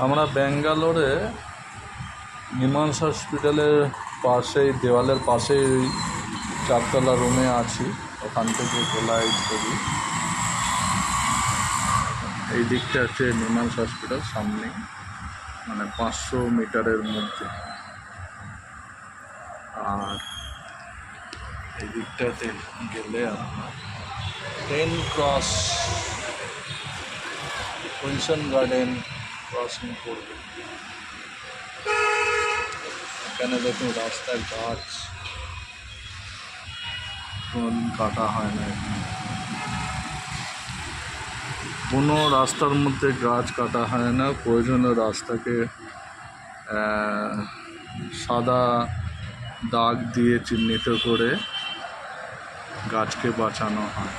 আমরা ব্যাঙ্গালোরে নিমন্স হসপিটালের পাশেই, দেওয়ালের পাশেই ওই 4তলা রুমে আছি। ওখান থেকে তোলা এই ছবি। এই দিকটা হচ্ছে নিমন্স হসপিটাল, সামনে মানে 500 মিটারের মধ্যে। আর এই দিকটাতে গেলে আপনার 10 ক্রস উইলসন গার্ডেন ক্রসিং করবে। এখানে দেখুন রাস্তার গাছ কোনোদিন কাটা হয় না। এখানে কোনো রাস্তার মধ্যে গাছ কাটা হয় না। প্রয়োজনীয় রাস্তাকে সাদা দাগ দিয়ে চিহ্নিত করে গাছকে বাঁচানো হয়।